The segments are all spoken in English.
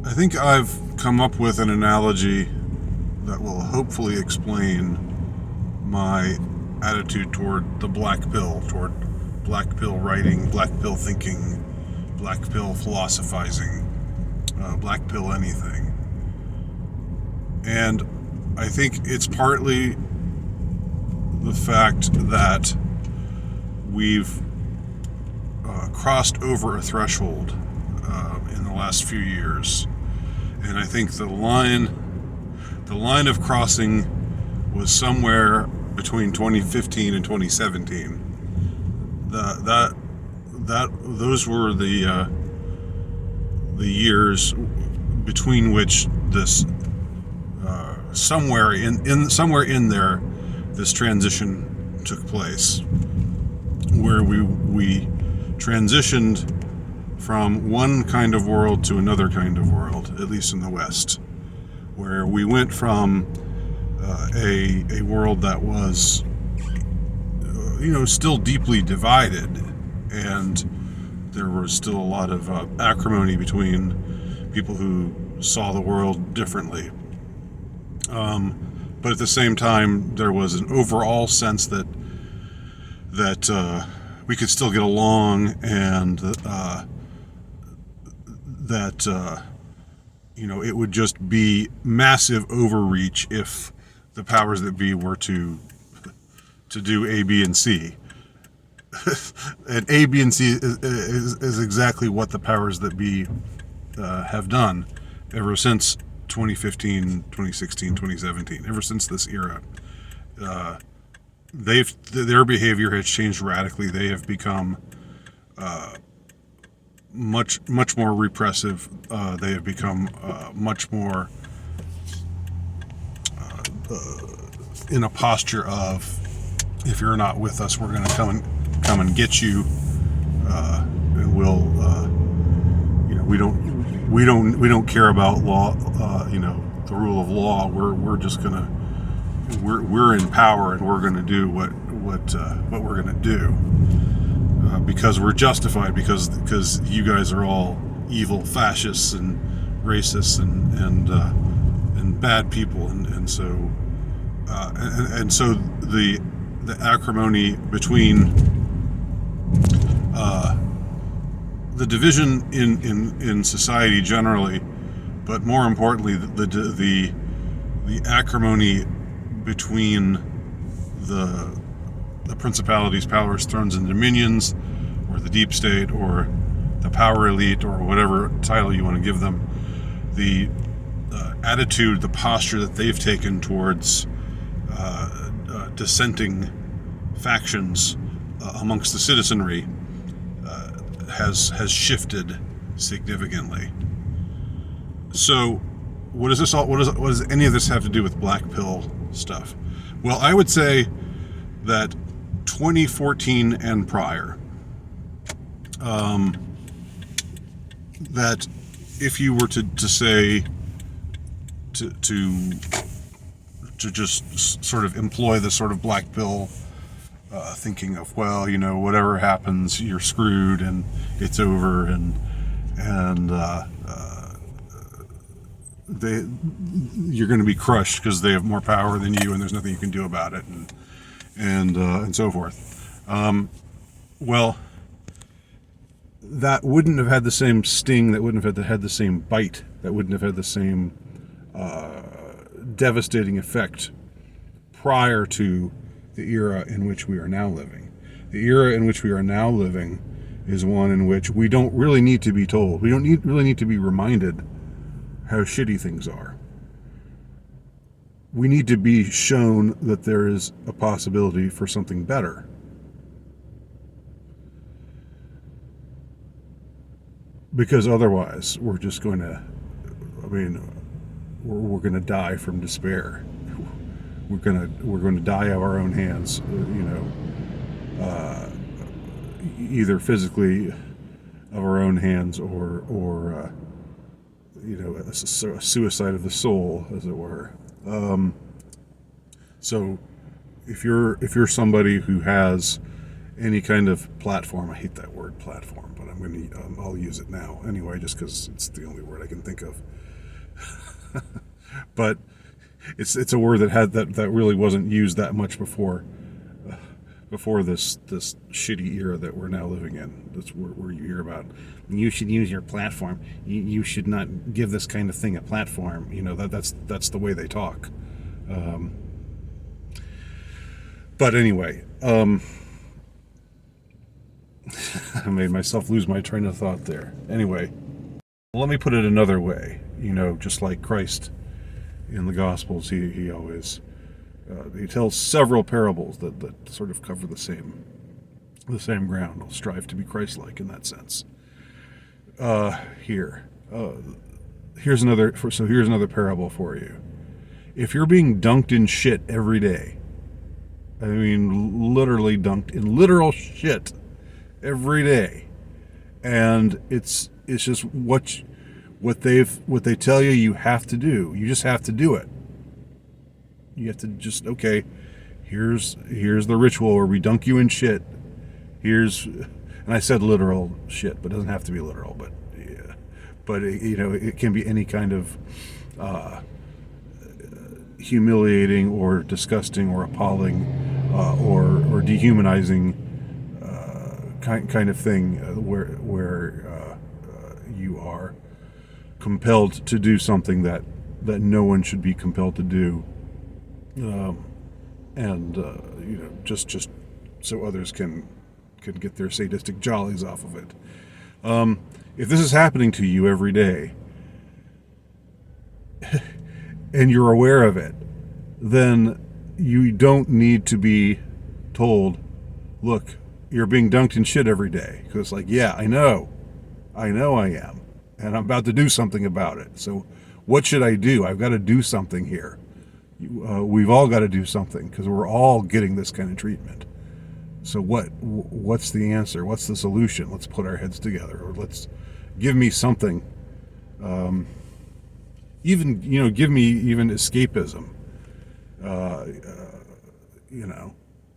I think I've come up with an analogy that will hopefully explain my attitude toward the black pill, toward black pill writing, black pill thinking, black pill philosophizing, black pill anything. And I think it's partly the fact that we've crossed over a threshold in the last few years. And I think the line of crossing was somewhere between 2015 and 2017. Those were the years between which this somewhere in there this transition took place, where we transitioned from one kind of world to another kind of world, at least in the West, where we went from a world that was still deeply divided, and there was still a lot of acrimony between people who saw the world differently. But at the same time, there was an overall sense that we could still get along, and that it would just be massive overreach if the powers that be were to do A, B, and C. And A, B, and C is exactly what the powers that be have done ever since 2015, 2016, 2017. Ever since this era, their behavior has changed radically. They have become much more repressive. They have become much more in a posture of, if you're not with us, we're going to come and get you, and we'll we don't care about law, the rule of law. We're in power, and we're going to do what we're going to do, because we're justified, because you guys are all evil fascists and racists and bad people, and so the acrimony between the division in society generally, but more importantly the acrimony between the principalities, powers, thrones, and dominions, or the deep state, or the power elite, or whatever title you want to give them, the attitude, the posture that they've taken towards dissenting factions amongst the citizenry has shifted significantly. So, what does any of this have to do with black pill stuff? Well, I would say that 2014 and prior, that if you were to say to just sort of employ the sort of black pill thinking of, well, whatever happens, you're screwed and it's over, and you're going to be crushed because they have more power than you, and there's nothing you can do about it, and so forth. Well, that wouldn't have had the same sting. That wouldn't have had the same bite. That wouldn't have had the same devastating effect prior to the era in which we are now living. The era in which we are now living is one in which we don't really need to be told. We don't really need to be reminded how shitty things are. We need to be shown that there is a possibility for something better. Because otherwise, we're just going to, we're going to die from despair. We're going to die of our own hands, either physically of our own hands, or a suicide of the soul, as it were. So if you're somebody who has any kind of platform. I hate that word platform, but I'll use it now anyway, just because it's the only word I can think of. But it's a word that really wasn't used that much before this shitty era that we're now living in. That's where you hear about, you should use your platform. You should not give this kind of thing a platform. That's the way they talk. But anyway, I made myself lose my train of thought there. Anyway, let me put it another way. Just like Christ in the Gospels, he always he tells several parables that sort of cover the same ground. I'll strive to be Christ-like in that sense. Here's another parable for you. If you're being dunked in shit every day, I mean literally dunked in literal shit every day, and it's just what they tell you have to do. You just have to do it. You have to just, okay, here's the ritual where we dunk you in shit. And I said literal shit, but it doesn't have to be literal. But yeah, but it can be any kind of humiliating or disgusting or appalling or dehumanizing kind of thing where you are compelled to do something that no one should be compelled to do, just so others can get their sadistic jollies off of it. If this is happening to you every day and you're aware of it, then you don't need to be told, look, you're being dunked in shit every day. Because it's like, yeah, I know I am. And I'm about to do something about it. So what should I do? I've got to do something here. We've all got to do something because we're all getting this kind of treatment. So what's the answer? What's the solution? Let's put our heads together, or let's give me something. Give me even escapism.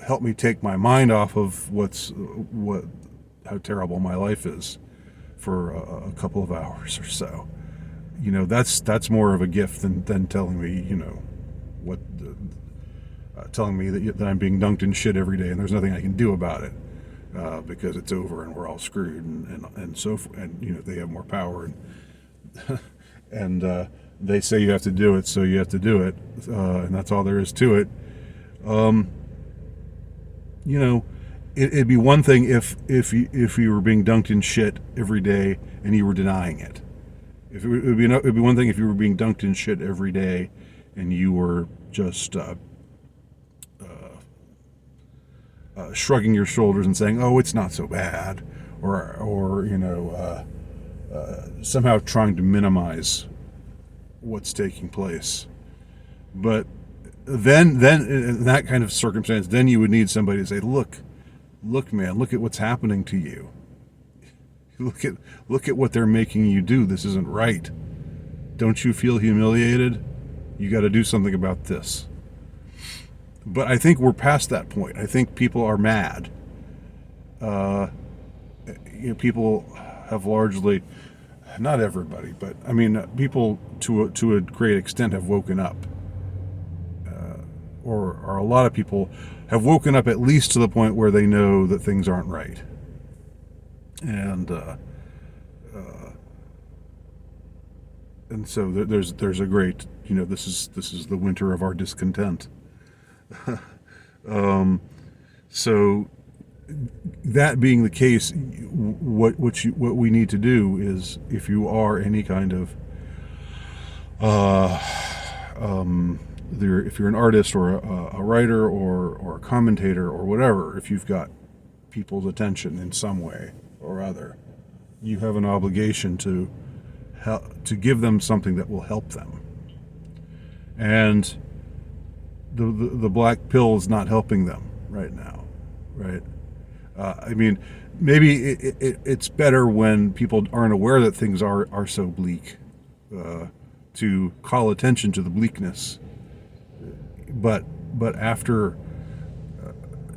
Help me take my mind off of how terrible my life is for a couple of hours or so. That's more of a gift than telling me, telling me that I'm being dunked in shit every day and there's nothing I can do about it because it's over and we're all screwed and so forth. And they have more power and they say you have to do it, so you have to do it, and that's all there is to it. It'd be one thing if you were being dunked in shit every day and you were denying it. It'd be one thing if you were being dunked in shit every day and you were just shrugging your shoulders and saying, "Oh, it's not so bad," or somehow trying to minimize what's taking place. But then in that kind of circumstance, then you would need somebody to say, look, man, look at what's happening to you. Look at what they're making you do. This isn't right. Don't you feel humiliated? You got to do something about this. But I think we're past that point. I think people are mad. People have largely, not everybody, but I mean, people to a great extent have woken up. Or a lot of people have woken up at least to the point where they know that things aren't right. And so there's a great, this is the winter of our discontent. So that being the case, what we need to do is, if you are any kind of if you're an artist or a writer or a commentator or whatever, if you've got people's attention in some way or other, you have an obligation to give them something that will help them. And the black pill is not helping them right now, right? I mean, maybe it's better when people aren't aware that things are so bleak, to call attention to the bleakness. But after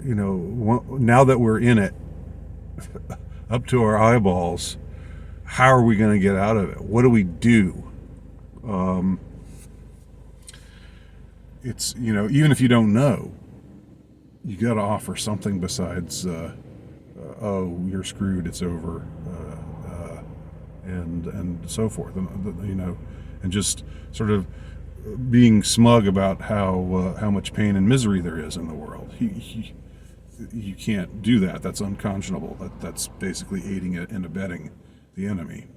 now that we're in it, up to our eyeballs, how are we going to get out of it? What do we do? It's, even if you don't know, you got to offer something besides, oh, you're screwed, it's over, and so forth, and just sort of being smug about how much pain and misery there is in the world. You can't do that. That's unconscionable. That's basically aiding and abetting the enemy.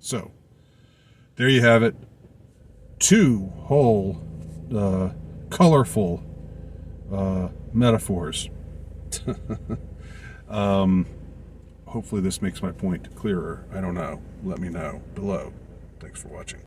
So there you have it. 2 whole colorful metaphors. Hopefully this makes my point clearer. I don't know. Let me know below. Thanks for watching.